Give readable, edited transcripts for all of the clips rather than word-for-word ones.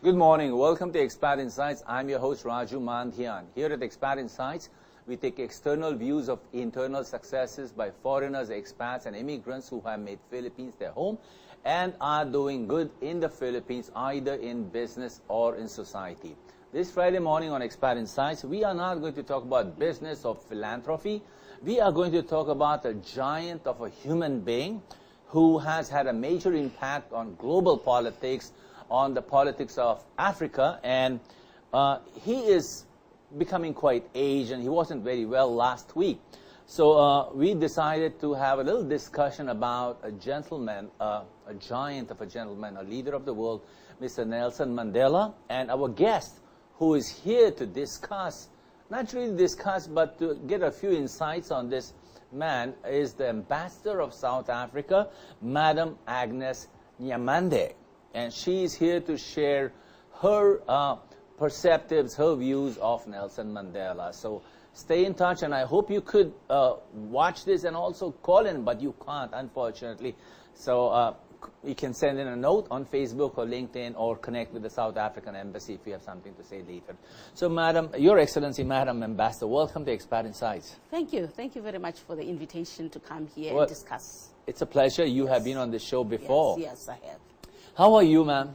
Good morning. Welcome to Expat Insights. I'm your host, Raju Mandhian. Here at Expat Insights, we take external views of internal successes by foreigners, expats, and immigrants who have made Philippines their home and are doing good in the Philippines, either in business or in society. This Friday morning on Expat Insights, we are not going to talk about business or philanthropy. We are going to talk about a giant of a human being who has had a major impact on global politics, on the politics of Africa, and he is becoming quite aged, and he wasn't very well last week. So we decided to have a little discussion about a gentleman, a giant of a gentleman, a leader of the world, Mr. Nelson Mandela, and our guest who is here to discuss, not really discuss, but to get a few insights on this man is the ambassador of South Africa, Madam Agnes Nyamande. And she is here to share her perceptives, her views of Nelson Mandela. So stay in touch, and I hope you could watch this and also call in, but you can't, unfortunately. So you can send in a note on Facebook or LinkedIn or connect with the South African Embassy if you have something to say later. So, Madam, Your Excellency, Madam Ambassador, welcome to Expat Insights. Thank you. Thank you very much for the invitation to come here and discuss. It's a pleasure. You have been on this show before. Yes, I have. How are you, ma'am?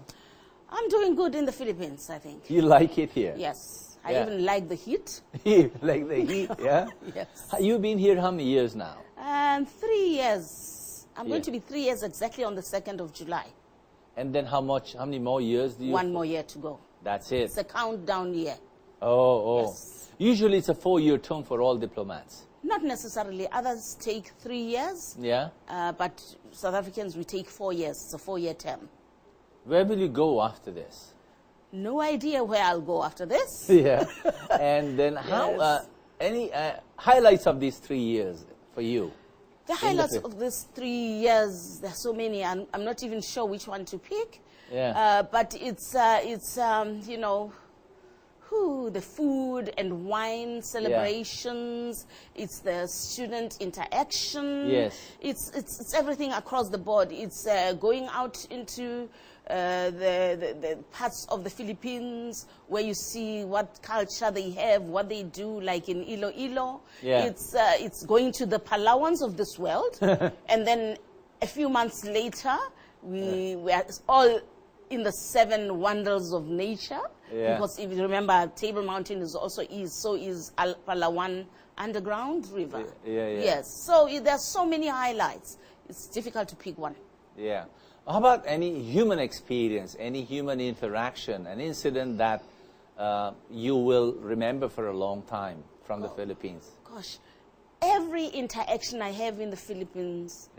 I'm doing good in the Philippines, I think. You like it here? Yes. I even like the heat. You like the heat, yeah? Yes. You've been here how many years now? 3 years. I'm going to be 3 years exactly on the 2nd of July. And then how many more years do you... 1 more year to go. That's it. It's a countdown year. Oh. Yes. Usually it's a 4-year term for all diplomats. Not necessarily. Others take 3 years. Yeah. But South Africans, we take 4 years. It's a 4-year term. Where will you go after this? No idea where I'll go after this. Yeah. And then how, any highlights of these 3 years for you? The highlights of these 3 years, there are so many, and I'm not even sure which one to pick. Yeah. But it's you know, the food and wine celebrations. Yeah. It's the student interaction. Yes. It's everything across the board. It's going out into the parts of the Philippines where you see what culture they have, what they do, like in Iloilo. Yeah. It's going to the Palawans of this world. And then a few months later, we are all in the 7 wonders of nature. Yeah. Because if you remember, Table Mountain is also so is Palawan Underground River. Yeah. Yes. So there's so many highlights. It's difficult to pick one. Yeah. How about any human experience, any human interaction, an incident that you will remember for a long time from the Philippines? Gosh, every interaction I have in the Philippines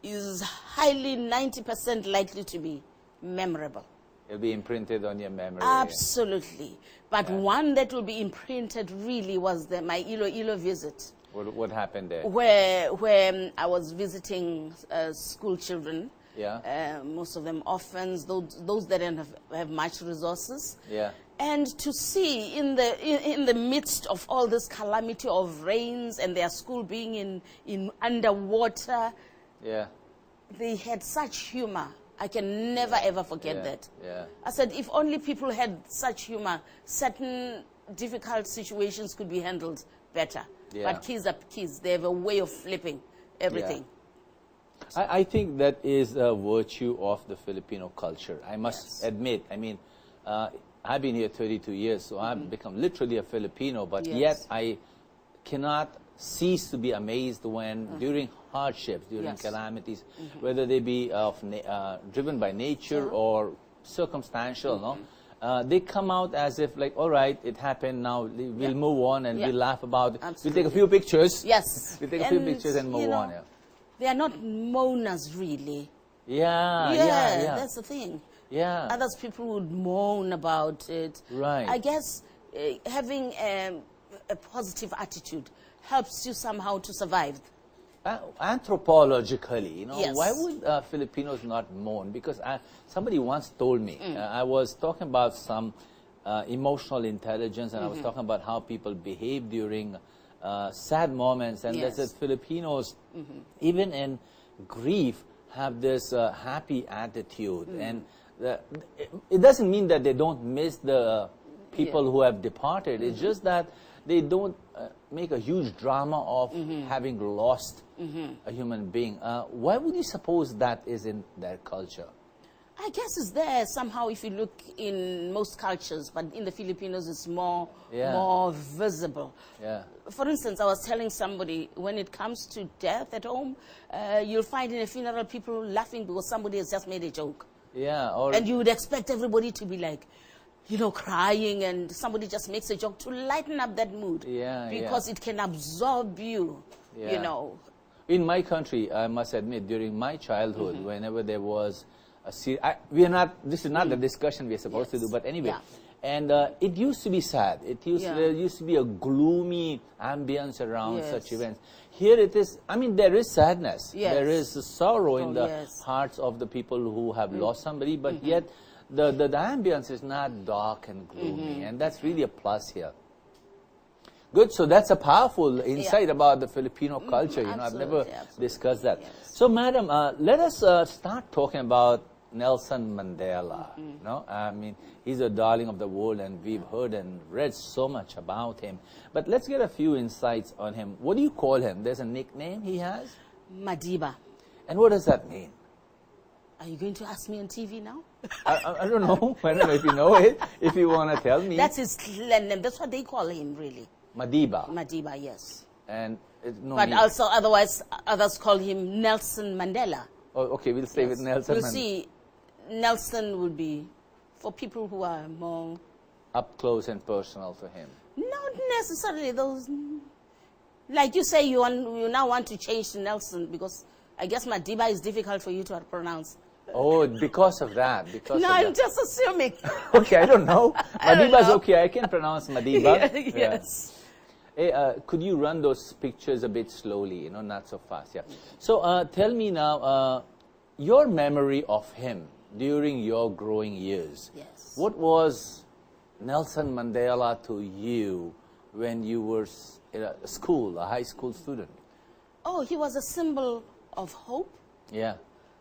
is highly 90% likely to be memorable. It'll be imprinted on your memory. Absolutely. But one that will be imprinted really was my Iloilo visit. What happened there? Where I was visiting school children. Yeah. Most of them orphans, those that don't have much resources. Yeah. And to see in the midst of all this calamity of rains and their school being in underwater. Yeah. They had such humor. I can never ever forget that. Yeah. I said, if only people had such humor, certain difficult situations could be handled better. Yeah. But kids are kids. They have a way of flipping everything. Yeah. I think that is a virtue of the Filipino culture. I must admit, I mean, I've been here 32 years, so I've become literally a Filipino, but yet I cannot cease to be amazed when during hardships, during calamities, whether they be driven by nature or circumstantial, they come out as if like, all right, it happened, now we'll move on and we'll laugh about it. Absolutely. We'll take a few pictures. Yes. We'll take a few pictures and move on. Yeah. They are not moaners, really. Yeah. That's the thing. Yeah. Others people would moan about it. Right. I guess having a positive attitude helps you somehow to survive. Anthropologically, why would Filipinos not mourn? Because somebody once told me, I was talking about some emotional intelligence, and I was talking about how people behave during sad moments, and they said Filipinos, even in grief, have this happy attitude, and it doesn't mean that they don't miss the people who have departed. It's just that they don't make a huge drama of having lost a human being. Why would you suppose that is in their culture? I guess it's there somehow if you look in most cultures, but in the Filipinos it's more visible. Yeah. For instance, I was telling somebody, when it comes to death at home, you'll find in a funeral people laughing because somebody has just made a joke. Yeah. And you would expect everybody to be like, you know, crying, and somebody just makes a joke to lighten up that mood. Yeah. Because it can absorb you, you know. In my country, I must admit, during my childhood, whenever there was this is not the discussion we are supposed to do, but anyway. Yeah. And it used to be sad. There used to be a gloomy ambience around such events. Here it is, I mean, there is sadness. Yes. There is sorrow in the hearts of the people who have lost somebody, but yet the ambience is not dark and gloomy, and that's really a plus here. Good, so that's a powerful insight about the Filipino culture. You know, I've never discussed that. Yes. So, madam, let us start talking about Nelson Mandela. You know, I mean, he's a darling of the world, and we've heard and read so much about him. But let's get a few insights on him. What do you call him? There's a nickname he has? Madiba. And what does that mean? Are you going to ask me on TV now? I don't know. I don't know if you know it, if you want to tell me. That's his clan name. That's what they call him, really. Madiba. Madiba, yes. And but also, otherwise, others call him Nelson Mandela. Oh, okay, we'll stay with Nelson Mandela. You see, Nelson would be for people who are more up close and personal to him. Not necessarily those. Like you say, you now want to change to Nelson because I guess Madiba is difficult for you to pronounce. Oh, because of that. I'm just assuming. Okay, I don't know. Madiba's okay. I can pronounce Madiba. Yes. Hey, could you run those pictures a bit slowly? You know, not so fast. Yeah. So tell me now, your memory of him during your growing years. Yes. What was Nelson Mandela to you when you were in a high school student? Oh, he was a symbol of hope. Yeah.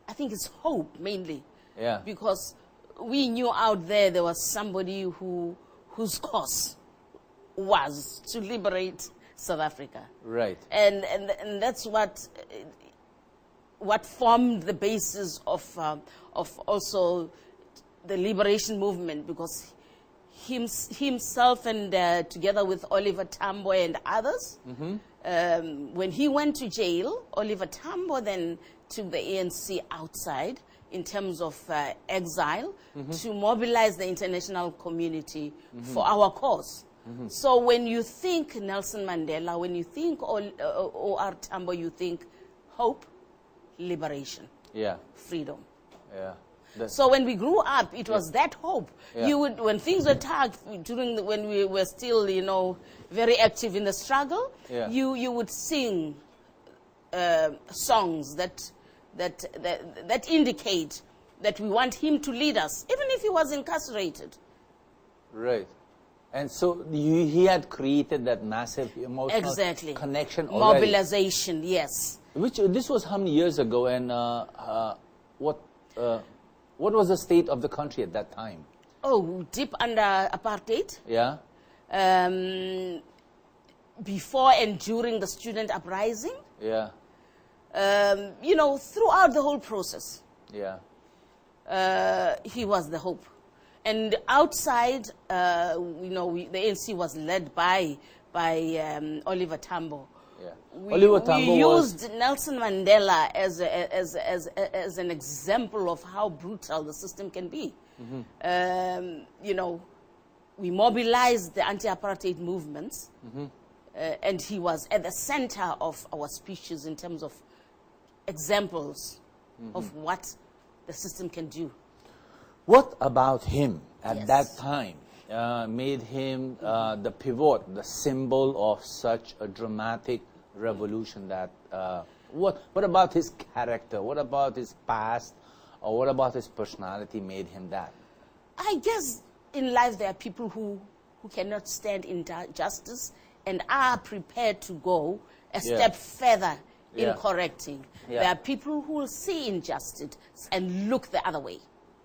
I think it's hope mainly. Yeah. Because we knew out there was somebody whose cause was to liberate South Africa. Right. And that's what formed the basis of also the liberation movement, because himself and together with Oliver Tambo and others, when he went to jail, Oliver Tambo then took the ANC outside in terms of exile to mobilize the international community for our cause. So when you think Nelson Mandela, when you think O.R. Tambo, you think hope, liberation, freedom. Yeah. So when we grew up, it was that hope. You would, when things were tough, when we were still, you know, very active in the struggle, you would sing songs that indicate that we want him to lead us, even if he was incarcerated. Right. And so he had created that massive emotional connection already. Mobilization, yes. This was how many years ago, and what was the state of the country at that time? Oh, deep under apartheid. Yeah. Before and during the student uprising. Yeah. You know, throughout the whole process. Yeah. He was the hope. And outside, you know, the ANC was led by Oliver Tambo. Yeah. Oliver Tambo used Nelson Mandela as an example of how brutal the system can be. You know, we mobilized the anti-apartheid movements, and he was at the center of our speeches in terms of examples of what the system can do. What about him at that time made him the pivot, the symbol of such a dramatic revolution? That what about his character? What about his past? Or what about his personality made him that? I guess in life there are people who cannot stand injustice and are prepared to go a step further in correcting. There are people who will see injustice and look the other way.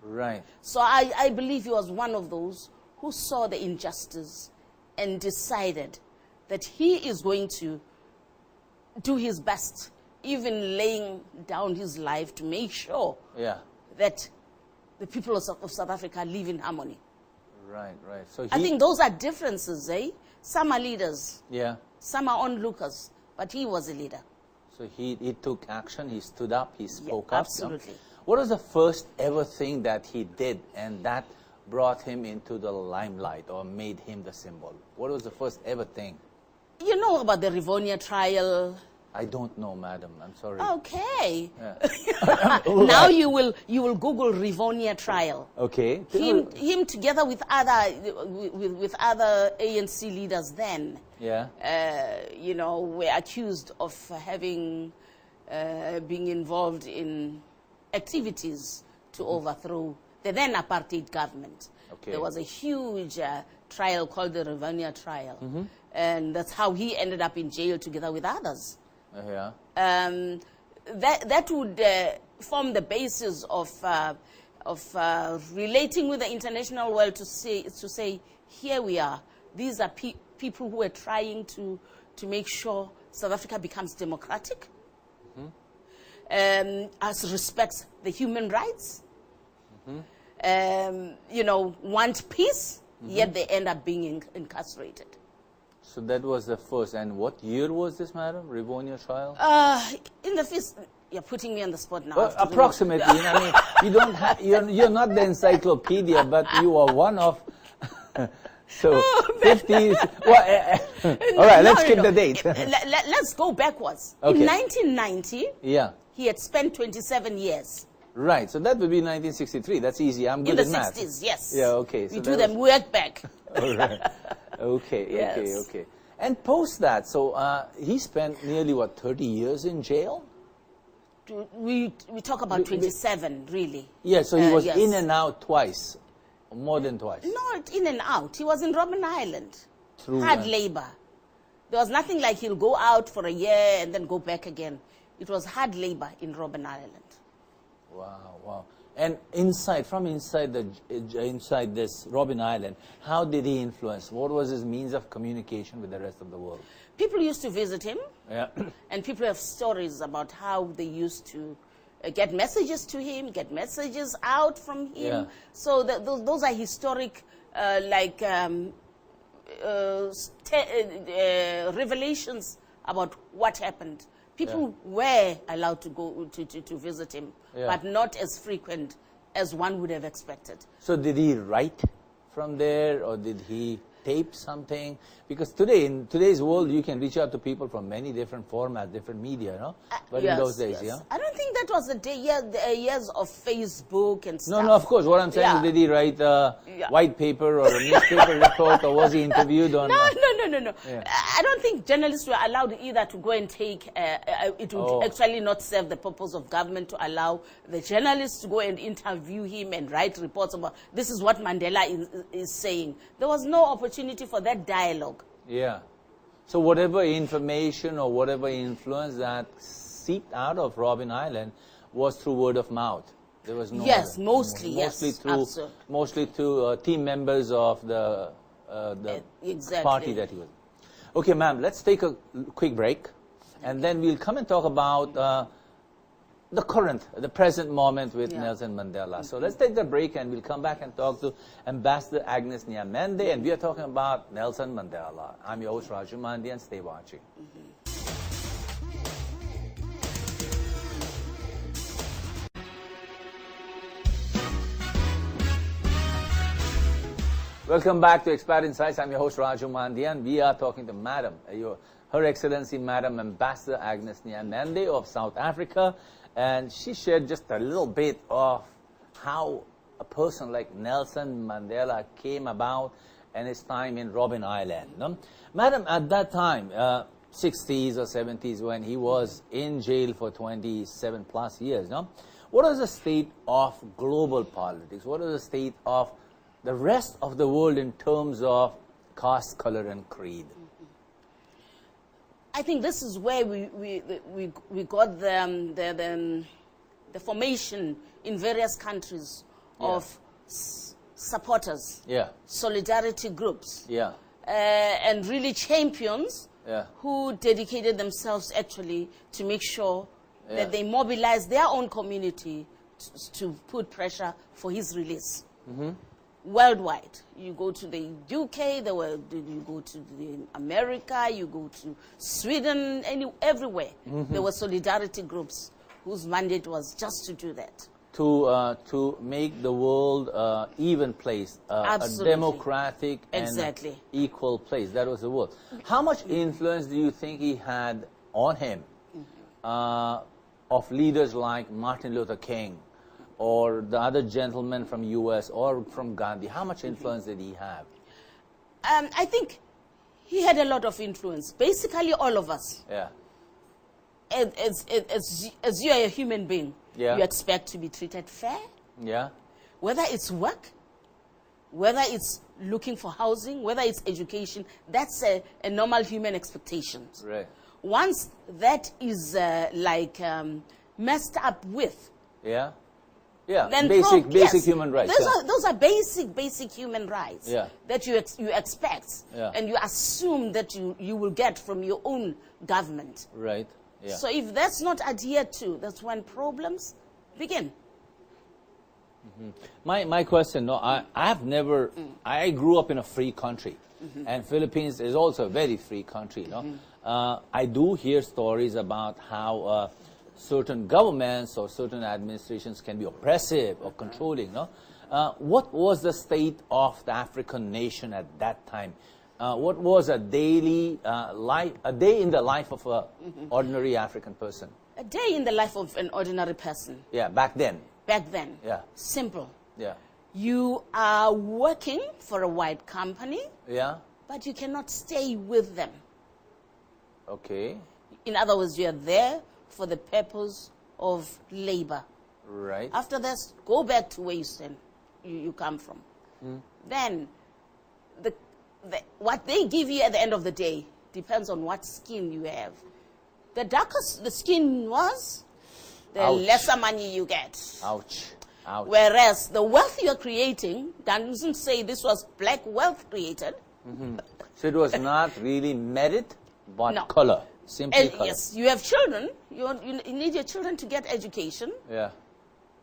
Right. So I believe he was one of those who saw the injustice and decided that he is going to do his best, even laying down his life to make sure that the people of South Africa live in harmony. Right, right. So I think those are differences, eh? Some are leaders. Yeah. Some are onlookers, but he was a leader. So he took action, he stood up, he spoke up. Absolutely. What was the first ever thing that he did and that brought him into the limelight or made him the symbol? What was the first ever thing? You know about the Rivonia trial? I don't know, madam. I'm sorry. Okay. Yeah. Now you will Google Rivonia trial. Okay. Him together with other ANC leaders then. Yeah. You know, were accused of having being involved in activities to overthrow the then apartheid government. Okay. There was a huge trial called the Rivonia trial, and that's how he ended up in jail together with others. Yeah. That would form the basis of relating with the international world to say here we are. These are people who are trying to make sure South Africa becomes democratic, as respects the human rights, you know, want peace, yet they end up being incarcerated. So that was the first. And what year was this, madam? Rivonia trial? In the first, you're putting me on the spot now. Well, approximately. You know, I mean, you don't have, you're not the encyclopedia, but you are one of. So 50s. Well, all right, let's skip the date. Let's go backwards. Okay. In 1990, yeah. he had spent 27 years. Right. So that would be 1963. That's easy. I'm good in at the math. 60s, yes. Yeah. Okay. We do them work back. All right. Okay. Yes. Okay. Okay. And post that, so he spent nearly what 30 years in jail. We talk about 27, really. Yeah. So he was yes. in and out twice. More than twice. Not in and out. He was in Robben Island. True. Hard labor. There was nothing like he'll go out for a year and then go back again. It was hard labor in Robben Island. Wow, wow. And from inside this Robben Island, how did he influence? What was his means of communication with the rest of the world? People used to visit him. Yeah. And people have stories about how they used to get messages to him, get messages out from him. Yeah. So those are historic, revelations about what happened. People were allowed to go to visit him, but not as frequent as one would have expected. So did he write from there, or did he tape something? Because today, in today's world, you can reach out to people from many different formats, different media, no? But yes, in those days, yes. yeah? I don't think that was the years of Facebook and stuff. No, of course. What I'm saying is, did he write a white paper or a newspaper report, or was he interviewed on... No. Yeah. I don't think journalists were allowed either to go and take... it would actually not serve the purpose of government to allow the journalists to go and interview him and write reports about, this is what Mandela is saying. There was no opportunity for that dialogue. Yeah. So whatever information or whatever influence that seeped out of Robben Island was through word of mouth. There was no... Yes, mostly, Mostly through team members of the party that he was. Okay, ma'am, let's take a quick break, and then we'll come and talk about the present moment with Nelson Mandela. So let's take the break, and we'll come back and talk to Ambassador Agnes Nyamande, and we are talking about Nelson Mandela. I'm your host, Nyamande, and stay watching. Welcome back to Expert Insights. I'm your host, Nyamande, and we are talking to Madam, Her Excellency Madam Ambassador Agnes Nyamande of South Africa, and she shared just a little bit of how a person like Nelson Mandela came about and his time in Robben Island. No? Madam, at that time, 60s or 70s, when he was in jail for 27 plus years, no? What was the state of global politics? What was the state of the rest of the world in terms of caste, color, and creed? I think this is where we got the formation in various countries of supporters, solidarity groups, and really champions who dedicated themselves actually to make sure that they mobilize their own community to put pressure for his release. Worldwide. You go to the UK, you go to America, you go to Sweden, everywhere. There were solidarity groups whose mandate was just to do that. To make the world even place, a democratic and equal place. That was the word. How much influence do you think he had on him of leaders like Martin Luther King or the other gentlemen from US or from Gandhi? How much influence did he have? I think he had a lot of influence. Basically, all of us. Yeah. As you are a human being, you expect to be treated fair. Yeah. Whether it's work, whether it's looking for housing, whether it's education, that's a normal human expectation. Right. Once that is messed up with, then basic human rights. Those are basic human rights that you expect, and you assume that you will get from your own government. Right. Yeah. So if that's not adhered to, that's when problems begin. My question, I grew up in a free country, and Philippines is also a very free country. I do hear stories about how certain governments or certain administrations can be oppressive or controlling. What was the state of the African nation at that time? What was a day in the life of an ordinary African person? A day in the life of an ordinary person. Yeah, back then. Back then. Yeah. Simple. Yeah. You are working for a white company. Yeah. But you cannot stay with them. Okay. In other words, you are there for the purpose of labor. Right. After this, go back to where you come from. Then, what they give you at the end of the day depends on what skin you have. The darker the skin was, the lesser money you get. Ouch. Ouch. Whereas the wealth you're creating doesn't say this was black wealth created. So it was not really merit, but color. Simply color. Yes, you have children. You need your children to get education. Yeah.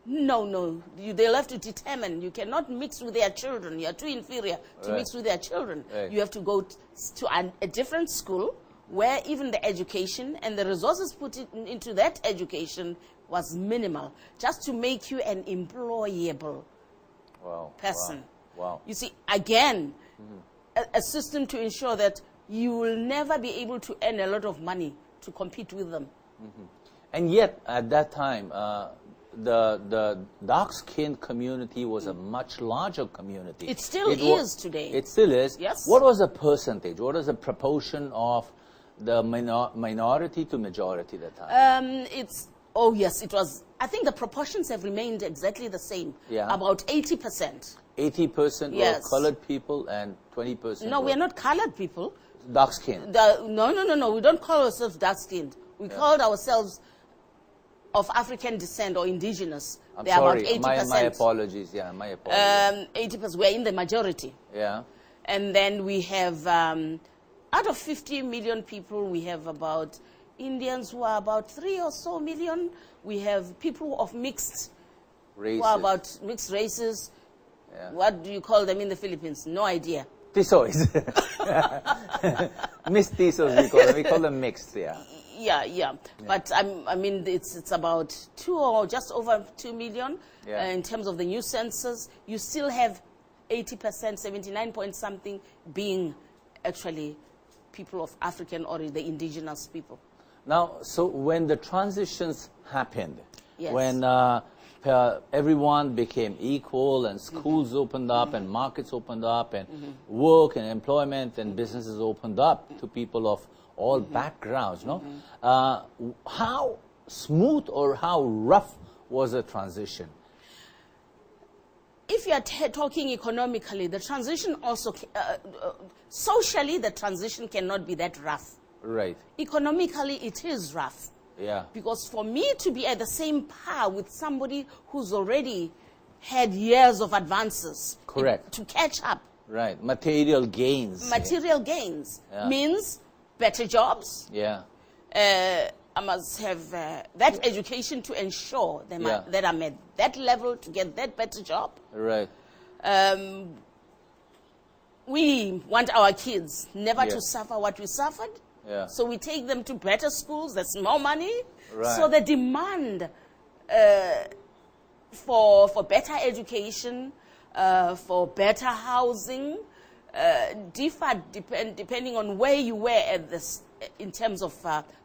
No. They'll have to determine. You cannot mix with their children. You are too inferior to mix with their children. Right. You have to go to a different school where even the education and the resources put into that education was minimal, just to make you an employable person. Wow. You see, again, a system to ensure that you will never be able to earn a lot of money to compete with them. And yet, at that time, the dark-skinned community was a much larger community. It still is today. It still is? Yes. What was the percentage? What was the proportion of the minority to majority at that time? It was. I think the proportions have remained exactly the same. Yeah. About 80%. 80% Yes. were colored people and 20% No, we are not colored people. dark-skinned. No. We don't call ourselves dark-skinned. We called ourselves of African descent or indigenous. I'm They're sorry. about 80%. My apologies. Yeah, my apologies. 80%. We're in the majority. Yeah. And then we have, out of 50 million people, we have about Indians who are about 3 or so million. We have people of mixed Races. who are about mixed races. Yeah. What do you call them in the Philippines? No idea. Tisois. Mestizos we call them. We call them mixed, yeah. Yeah. But I mean, it's about 2 or just over 2 million. Yeah. In terms of the new census, you still have 80%, 79 point something being actually people of African origin, the indigenous people. Now, so when the transitions happened, Yes. when everyone became equal and schools opened up and markets opened up and work and employment and businesses opened up to people of all backgrounds, no? How smooth or how rough was the transition? If you are talking economically, the transition also, socially, the transition cannot be that rough. Right. Economically, it is rough. Yeah. Because for me to be at the same par with somebody who's already had years of advances. Correct. To catch up. Right. Material gains. Material gains means better jobs. Yeah. I must have that education to ensure that I'm at that level to get that better job. Right. We want our kids never to suffer what we suffered. Yeah. So we take them to better schools. That's more money. Right. So the demand for better education, for better housing, differed depending on where you were at this, in terms of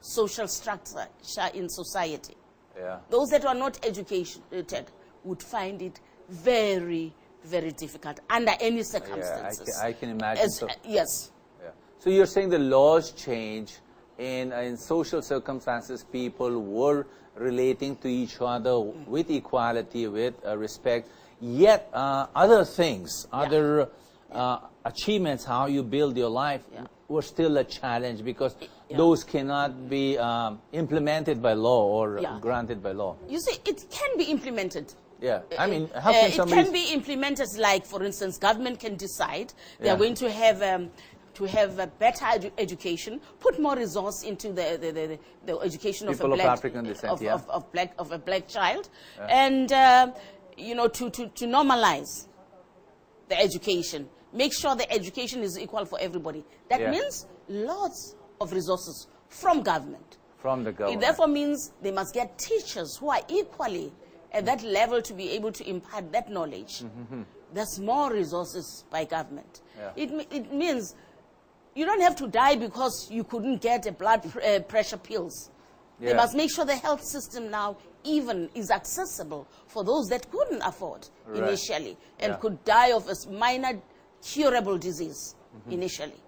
social structure in society. Yeah. Those that are not educated would find it very, very difficult under any circumstances. Yeah, I can imagine. Yes. Yeah. So you're saying the laws change in social circumstances, people were relating to each other with equality, with respect, yet other things, other achievements, how you build your life, were still a challenge because those cannot be implemented by law or granted by law. You see, it can be implemented. Yeah, I mean, how can somebody... It can be implemented, like, for instance, government can decide they are going to have a better education, put more resource into the education People of a black, African descent, of a black child, and to normalize the education, make sure the education is equal for everybody. That means lots of resources from government. From the government. It therefore means they must get teachers who are equally at that level to be able to impart that knowledge. There's more resources by government. It means you don't have to die because you couldn't get a blood pressure pills. They must make sure the health system now even is accessible for those that couldn't afford initially and could die of a minor curable disease initially.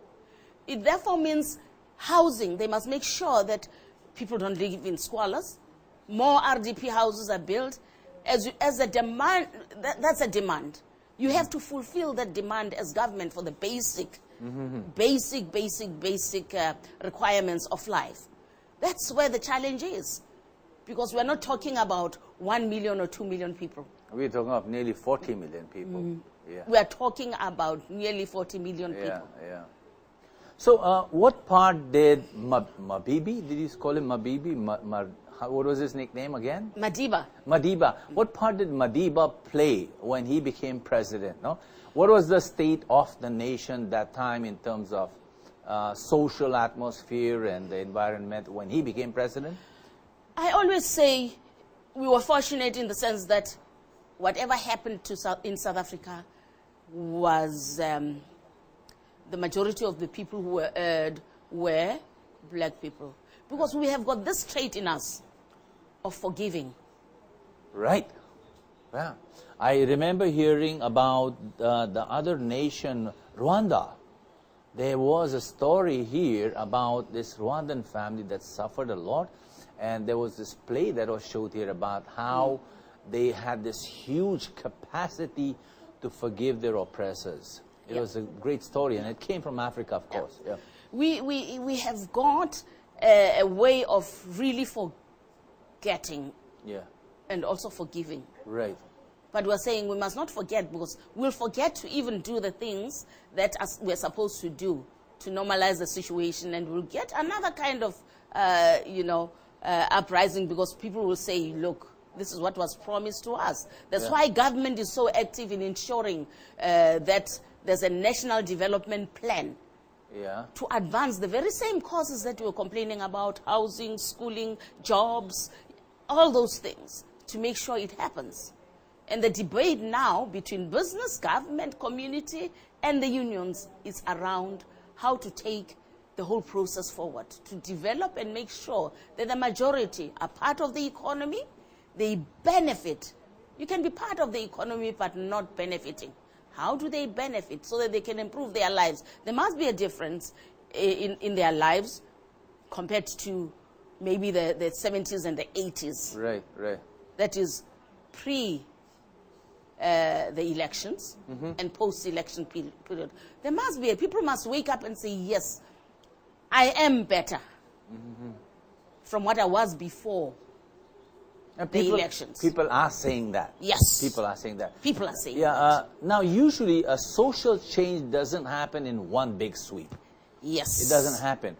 It therefore means housing. They must make sure that people don't live in squalors. More RDP houses are built. As a demand, that's a demand. You have to fulfill that demand as government for the basic requirements of life. That's where the challenge is. Because we're not talking about 1 million or 2 million people. We're talking of nearly 40 million people. We are talking about nearly 40 million people. Yeah. So what part did Mabibi, did you call him Mabibi? What was his nickname again? Madiba. Madiba. What part did Madiba play when he became president? No? What was the state of the nation that time in terms of social atmosphere and the environment when he became president? I always say we were fortunate in the sense that whatever happened in South Africa was the majority of the people who were erred were black people. Because we have got this trait in us of forgiving. Right. Yeah. I remember hearing about the other nation, Rwanda. There was a story here about this Rwandan family that suffered a lot. And there was this play that was showed here about how they had this huge capacity to forgive their oppressors. It was a great story, and it came from Africa, of course. Yeah. We have got a way of really forgetting and also forgiving. Right. But we're saying we must not forget, because we'll forget to even do the things that we're supposed to do to normalize the situation, and we'll get another kind of, uprising, because people will say, look, this is what was promised to us. That's why government is so active in ensuring that there's a national development plan to advance the very same causes that we were complaining about: housing, schooling, jobs, all those things, to make sure it happens. And the debate now between business, government, community, and the unions is around how to take the whole process forward, to develop and make sure that the majority are part of the economy, they benefit. You can be part of the economy but not benefiting. How do they benefit so that they can improve their lives? There must be a difference in their lives compared to maybe the 70s and the 80s. Right. That is pre the elections and post-election period. There must be, people must wake up and say, yes, I am better from what I was before. And the elections. People are saying that. Yes. People are saying that. People are saying Yeah. that. Now, usually a social change doesn't happen in one big sweep. Yes. It doesn't happen.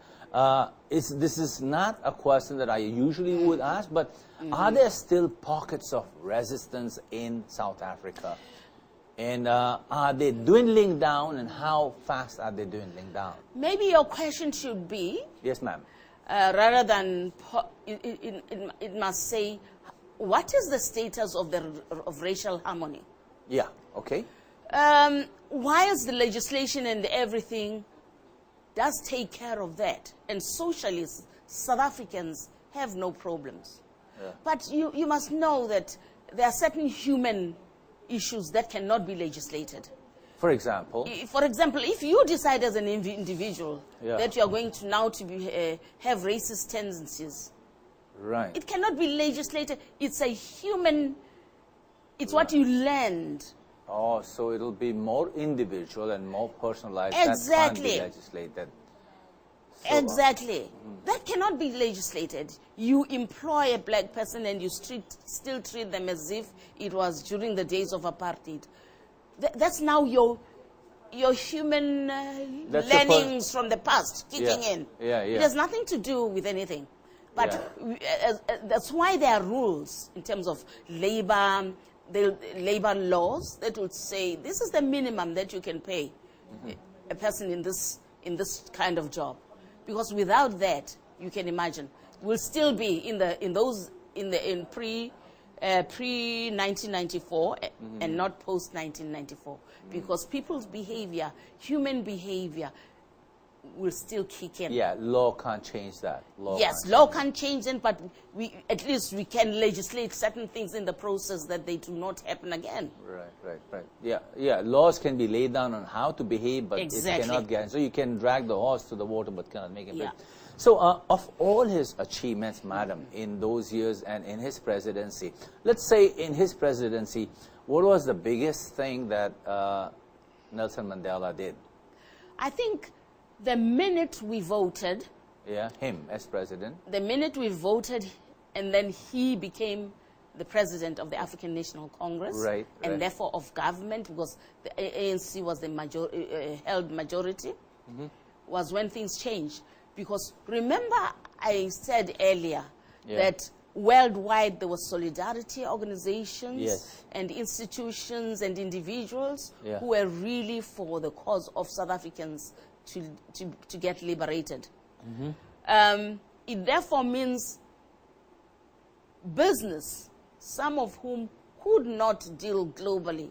This is not a question that I usually would ask, but are there still pockets of resistance in South Africa? And are they dwindling down, and how fast are they dwindling down? Maybe your question should be, Yes, ma'am. rather than, it must say, what is the status of racial harmony? Yeah, okay. Whilst the legislation and everything does take care of that, and socialists, South Africans, have no problems. Yeah. But you must know that there are certain human issues that cannot be legislated. For example? For example, if you decide as an individual Yeah. that you are going to now have racist tendencies, Right. it cannot be legislated. It's a human, it's what you learned. Oh, so it'll be more individual and more personalized. Exactly. That can't be legislated. So, Exactly. That cannot be legislated. You employ a black person and you still treat them as if it was during the days of apartheid. That's now your human That's your learnings from the past kicking Yeah. in. Yeah, yeah. It has nothing to do with anything. But that's why there are rules in terms of labor, the labor laws that would say this is the minimum that you can pay a person in this kind of job. Because without that, you can imagine, we'll still be in pre 1994 and not post 1994, because people's behavior, human behavior, will still kick in. Yeah, law can't change that. Law can't change it, but at least we can legislate certain things in the process that they do not happen again. Right. Yeah. Laws can be laid down on how to behave, but Exactly. it cannot get. So you can drag the horse to the water, but cannot make him Yeah. drink. So, of all his achievements, madam, in those years and in his presidency, let's say in his presidency, what was the biggest thing that Nelson Mandela did? I think the minute we voted, Yeah, him as president. the minute we voted, and then he became the president of the African National Congress, Right, and right. therefore of government, because the ANC was the held majority, was when things changed. Because remember, I said earlier that worldwide there was solidarity organizations and institutions and individuals who were really for the cause of South Africans to get liberated. It therefore means business, some of whom could not deal globally.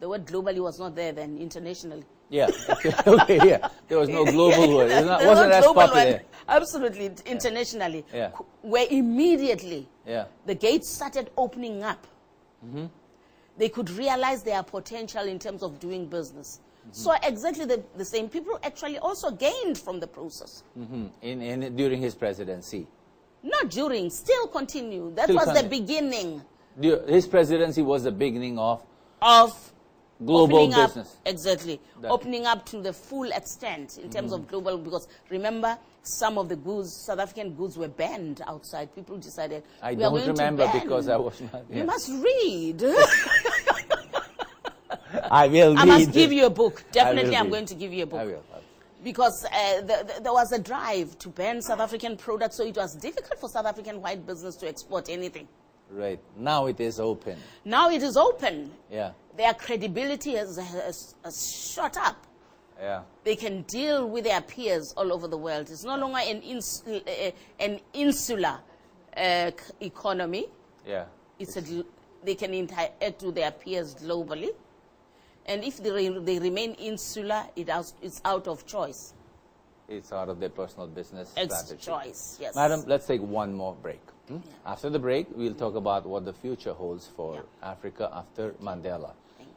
The word globally was not there then, internationally. Yeah, okay, yeah. There was no global word. It There wasn't was as global popular. one, absolutely, internationally. Yeah. Where immediately Yeah. the gates started opening up. They could realize their potential in terms of doing business. So exactly the same people actually also gained from the process. During his presidency. Not during, still continue. That Still was the continue. beginning His presidency was the beginning of of global opening up, business. exactly, That- opening up to the full extent in terms of global, because remember, some of the goods, South African goods, were banned outside. People decided, I we are don't going to remember ban. because I was not. You must read. I will I read. must give you a book. Definitely, I'm read. going to give you a book. I will. Because there was a drive to ban South African products, so it was difficult for South African white business to export anything. Right. Now it is open. Now it is open. Yeah. Their credibility has shot up. Yeah. They can deal with their peers all over the world. It's no longer an insular economy. Yeah. They can interact with their peers globally. And if they remain insular, it's out of choice. It's out of their personal business It's strategy. choice, yes. Madam, let's take one more break. After the break, we'll talk about what the future holds for Africa after Mandela.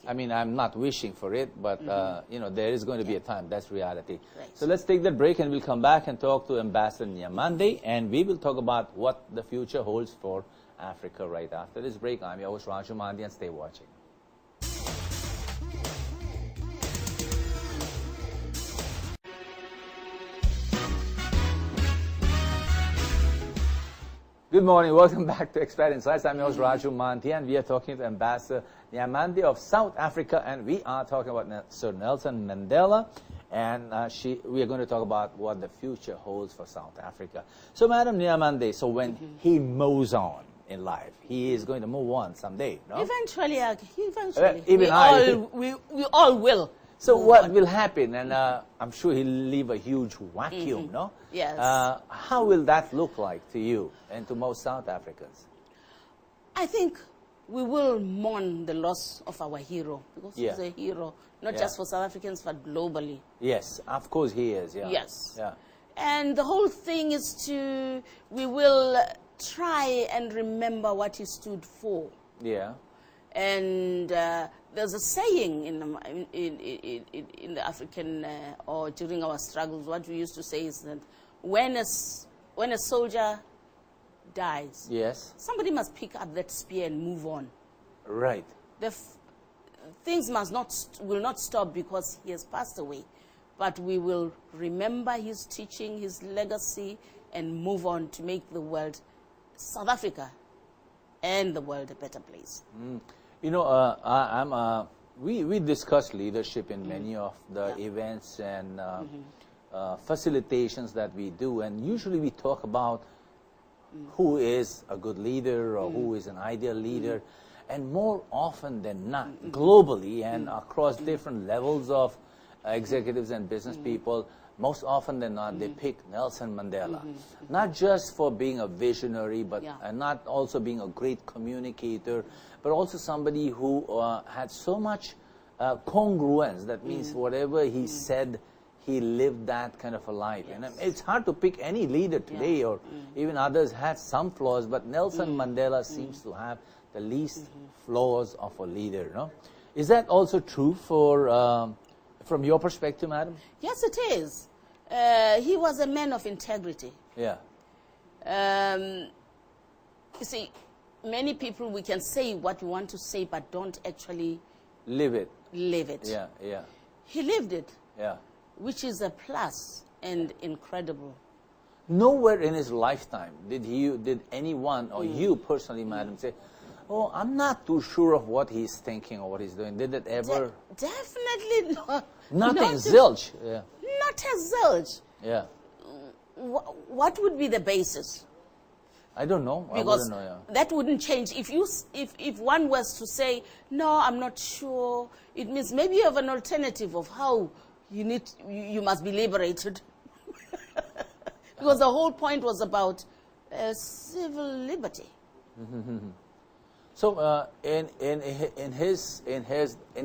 I mean, I'm not wishing for it, but there is going to be a time. That's reality. Right. So let's take that break, and we'll come back and talk to Ambassador Nyamande, and we will talk about what the future holds for Africa right after this break. I'm your host, Nyamande, and stay watching. Good morning. Welcome back to Expert Insights. I'm your host, Nyamande, and we are talking to Ambassador Nyamande of South Africa, and we are talking about Sir Nelson Mandela, and we are going to talk about what the future holds for South Africa. So, Madam Nyamande, so when he moves on in life, he is going to move on someday, no? Eventually. We all will. So what will happen? And I'm sure he'll leave a huge vacuum, no? Yes. How will that look like to you and to most South Africans? I think we will mourn the loss of our hero, because he's a hero, not just for South Africans, but globally. Yes, of course he is, yeah. Yes. Yeah. And the whole thing is we will try and remember what he stood for. Yeah. And there's a saying in the African, or during our struggles, what we used to say is that when a soldier dies, yes, somebody must pick up that spear and move on. Right. Things will not stop because he has passed away, but we will remember his teaching, his legacy, and move on to make the world, South Africa, and the world a better place. You know, we discuss leadership in many of the events and facilitations that we do, and usually we talk about who is a good leader or who is an ideal leader, and more often than not, globally and across different levels of executives and business people, most often than not, they pick Nelson Mandela. Not just for being a visionary, but not also being a great communicator, but also somebody who had so much congruence. That means whatever he said, he lived that kind of a life. And it's hard to pick any leader today, or even others had some flaws, but Nelson Mandela seems to have the least flaws of a leader. No? Is that also true for... from your perspective, madam? Yes, it is. He was a man of integrity. Yeah. You see, many people, we can say what we want to say, but don't actually live it. Live it. Yeah, yeah. He lived it. Yeah. Which is a plus and incredible. Nowhere in his lifetime did anyone, or you personally, madam, say, "Oh, I'm not too sure of what he's thinking or what he's doing." Did it ever? Definitely not. Nothing. Zilch. Yeah. Not a zilch. Yeah. What would be the basis? I don't know. Because I wouldn't know, that wouldn't change. If one was to say, "No, I'm not sure," it means maybe you have an alternative of how you must be liberated. Because the whole point was about civil liberty. So, in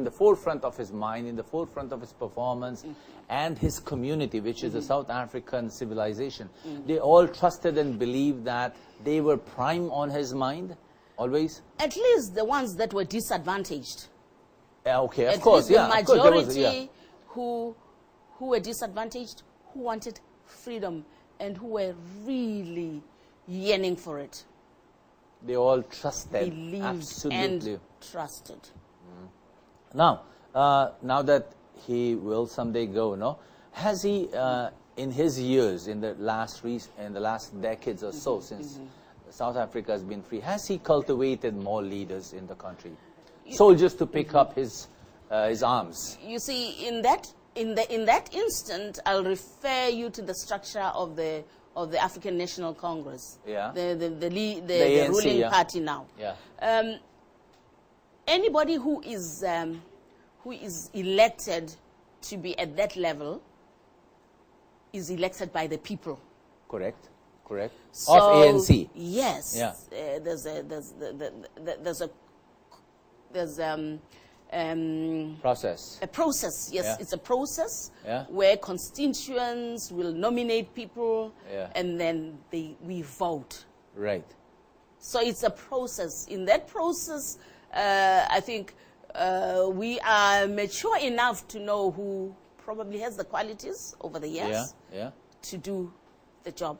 the forefront of his mind, in the forefront of his performance, and his community, which is the South African civilization, they all trusted and believed that they were prime on his mind, always. At least the ones that were disadvantaged. Okay, of course, the majority who were disadvantaged, who wanted freedom, and who were really yearning for it. They all trusted, believed, absolutely. And trusted. Now that he will someday go, no? Has he, in his years, in the last decades or so, since South Africa has been free, has he cultivated more leaders in the country, soldiers to pick up his arms? You see, in that instant, I'll refer you to the structure of the African National Congress, the ANC, ruling party now. Yeah. Anybody who is elected to be at that level is elected by the people. Correct. So, of ANC. Yes. Yeah. There's process. A process, yes. Yeah. It's a process Yeah. where constituents will nominate people, and then we vote. Right. So it's a process. In that process, I think we are mature enough to know who probably has the qualities over the years to do the job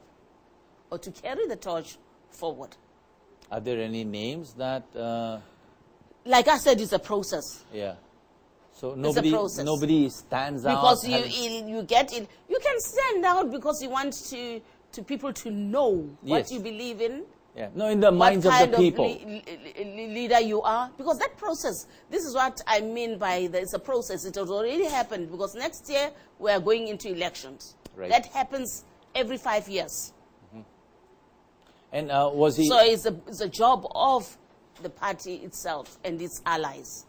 or to carry the torch forward. Are there any names that... Like I said, it's a process. Yeah. So nobody stands out. Because you get it. You can stand out because you want to people to know what you believe in Yeah. No, in the minds what of kind the people. Leader you are. Because that process, this is what I mean by it's a process. It has already happened because next year we are going into elections. Right. That happens every 5 years. And was he... So it's a job of the party itself and its allies.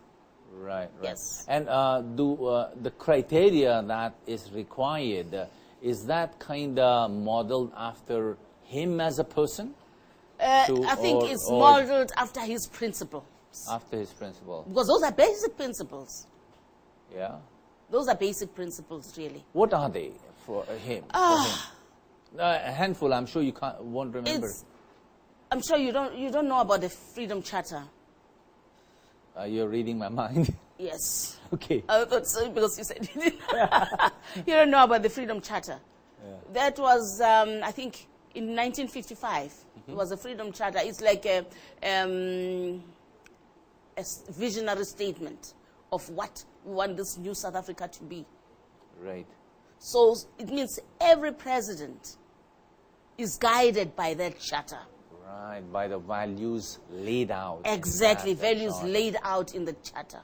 Right. Yes. And the criteria that is required, is that kind of modeled after him as a person? I think it's modeled after his principles. After his principle. Because those are basic principles. Yeah. Those are basic principles, really. What are they for him? For him? A handful. I'm sure you won't remember. I'm sure you don't know about the Freedom Charter. You're reading my mind. Yes. Okay. I thought so because you said you didn't. You don't know about the Freedom Charter. Yeah. That was, I think, in 1955. It was a Freedom Charter. It's like a visionary statement of what we want this new South Africa to be. Right. So it means every president is guided by that charter. Right, by the values laid out. Exactly, values laid out in the charter.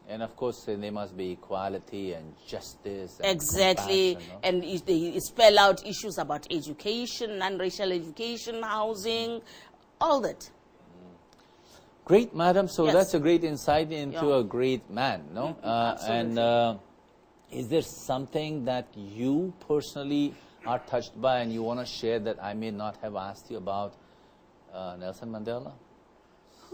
And of course, there must be equality and justice. And exactly, and they spell out issues about education, non-racial education, housing, all that. Great, madam. So Yes. that's a great insight into a great man, no? Absolutely. And is there something that you personally are touched by and you want to share that I may not have asked you about Nelson Mandela?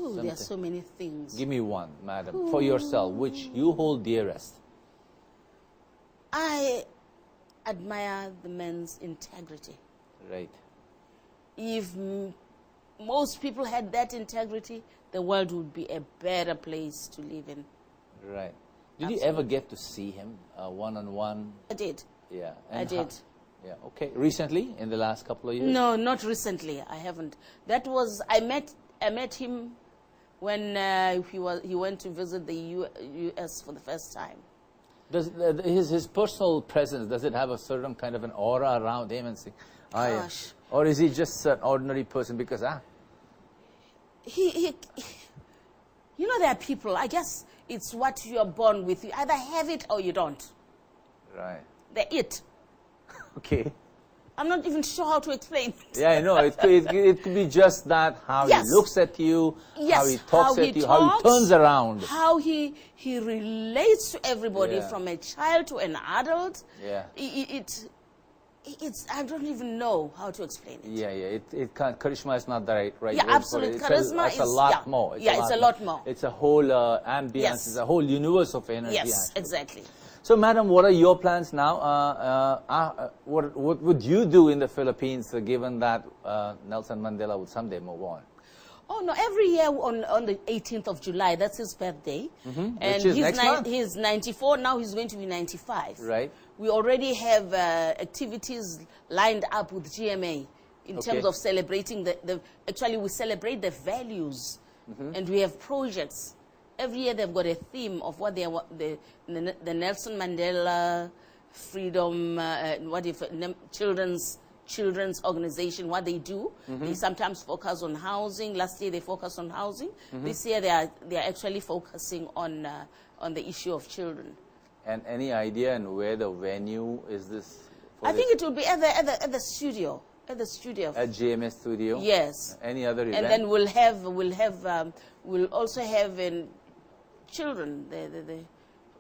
Ooh, there are so many things. Give me one, madam, for yourself, which you hold dearest. I admire the man's integrity. Right. If most people had that integrity, the world would be a better place to live in. Right. Did you ever get to see him one-on-one? I did. Yeah. I did. Yeah. Okay. Recently, in the last couple of years? No, not recently. I haven't. That was I met him when he went to visit the U.S. for the first time. Does his personal presence, does it have a certain kind of an aura around him and say, Gosh. or is he just an ordinary person because he you know, there are people, I guess it's what you are born with. You either have it or you don't. Right. They're it. Okay. I'm not even sure how to explain it. Yeah, I know. It could be just that, how Yes. he looks at you, Yes, how he talks how at he you, how he turns around. How he relates to everybody, Yeah. from a child to an adult. Yeah. It's I don't even know how to explain it. Yeah, yeah. It can't, charisma is not the right Yeah, word for absolute it. charisma It's a is lot more. It's a lot more. It's a whole ambience. Yes. It's a whole universe of energy. Yes, actually. exactly. So, madam, what are your plans now? What would you do in the Philippines, given that Nelson Mandela would someday move on? Oh no! Every year on the 18th of July, that's his birthday, and Which is next month. he's 94 now. He's going to be 95. Right. We already have activities lined up with GMA in terms of celebrating Actually, we celebrate the values, and we have projects. Every year they've got a theme of what they want. The Nelson Mandela Freedom, children's organization, what they do. They sometimes focus on housing. Last year they focused on housing. This year they are actually focusing on the issue of children. And any idea on where the venue is this? I think it will be at the studio. At the studio. At GMS Studio? Yes. Any other event? And then we'll also have children.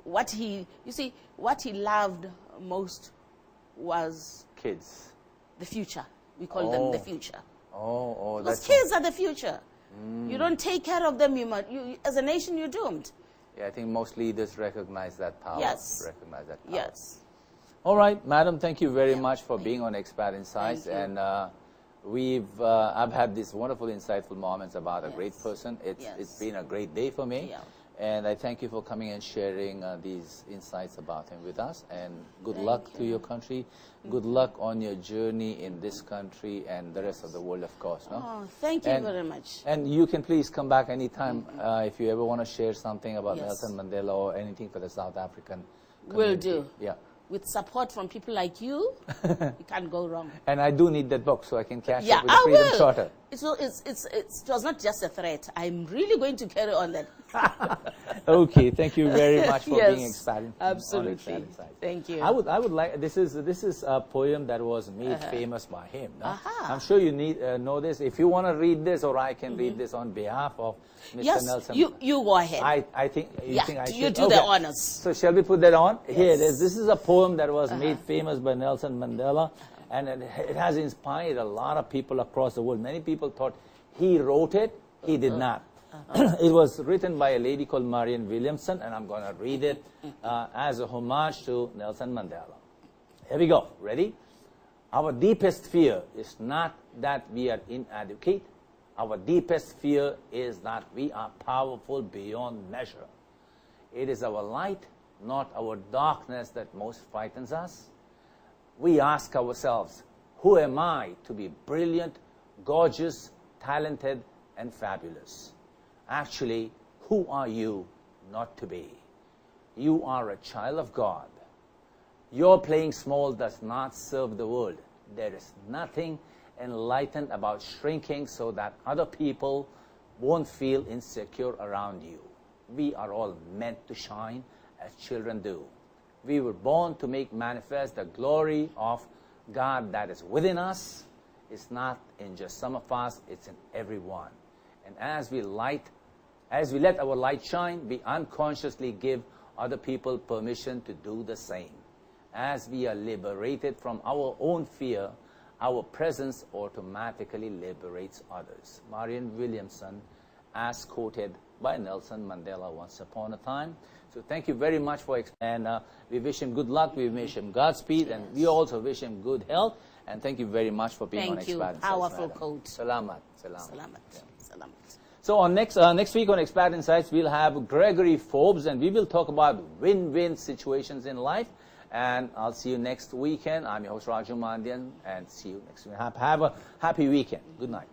What he loved most was kids. the future. We call them the future. Oh, Because that's kids are the future. You don't take care of them, as a nation, you're doomed. Yeah, I think most leaders recognize that power. Yes. Recognize that power. Yes. All right, madam, thank you very much for being on Expat Insights. Thank you. And I've had these wonderful, insightful moments about a great person. It's been a great day for me. Yeah. And I thank you for coming and sharing these insights about him with us. And good luck to your country. Good luck on your journey in this country and the rest of the world, of course. No? Oh, thank you very much. And you can please come back anytime if you ever want to share something about Yes. Nelson Mandela or anything for the South African Will community. do. Yeah. with support from people like you, you can't go wrong. And I do need that book so I can catch Yeah, up with the I Freedom will. Charter. It was not just a threat. I'm really going to carry on that. Okay, thank you very much for Yes, being exciting. absolutely. Thank you. I would like, this is a poem that was made famous by him. No? I'm sure you need know this. If you want to read this, or I can read this on behalf of Mr. Yes, Nelson. you go ahead. I think you think I should. You do the honors. So shall we put that on? Yes. Here it is. This is a poem that was made famous by Nelson Mandela, and it has inspired a lot of people across the world. Many people thought he wrote it. He did not. It was written by a lady called Marianne Williamson, and I'm going to read it as a homage to Nelson Mandela. Here we go. Ready? Our deepest fear is not that we are inadequate. Our deepest fear is that we are powerful beyond measure. It is our light, not our darkness, that most frightens us. We ask ourselves, who am I to be brilliant, gorgeous, talented, and fabulous? Actually, who are you not to be? You are a child of God. Your playing small does not serve the world. There is nothing enlightened about shrinking so that other people won't feel insecure around you. We are all meant to shine as children do. We were born to make manifest the glory of God that is within us. It's not in just some of us, it's in everyone. And as we let our light shine, we unconsciously give other people permission to do the same. As we are liberated from our own fear, our presence automatically liberates others. Marianne Williamson, as quoted by Nelson Mandela once upon a time. So thank you very much for and we wish him good luck, we wish him Godspeed, and we also wish him good health. And thank you very much for being on Thank you. Expat Insights. Powerful quote. Salamat. Salamat. Yeah. Salamat. So on next week on Expat Insights, we'll have Gregory Forbes, and we will talk about win-win situations in life. And I'll see you next weekend. I'm your host, Raju Mandian, and see you next week. Have a happy weekend. Good night.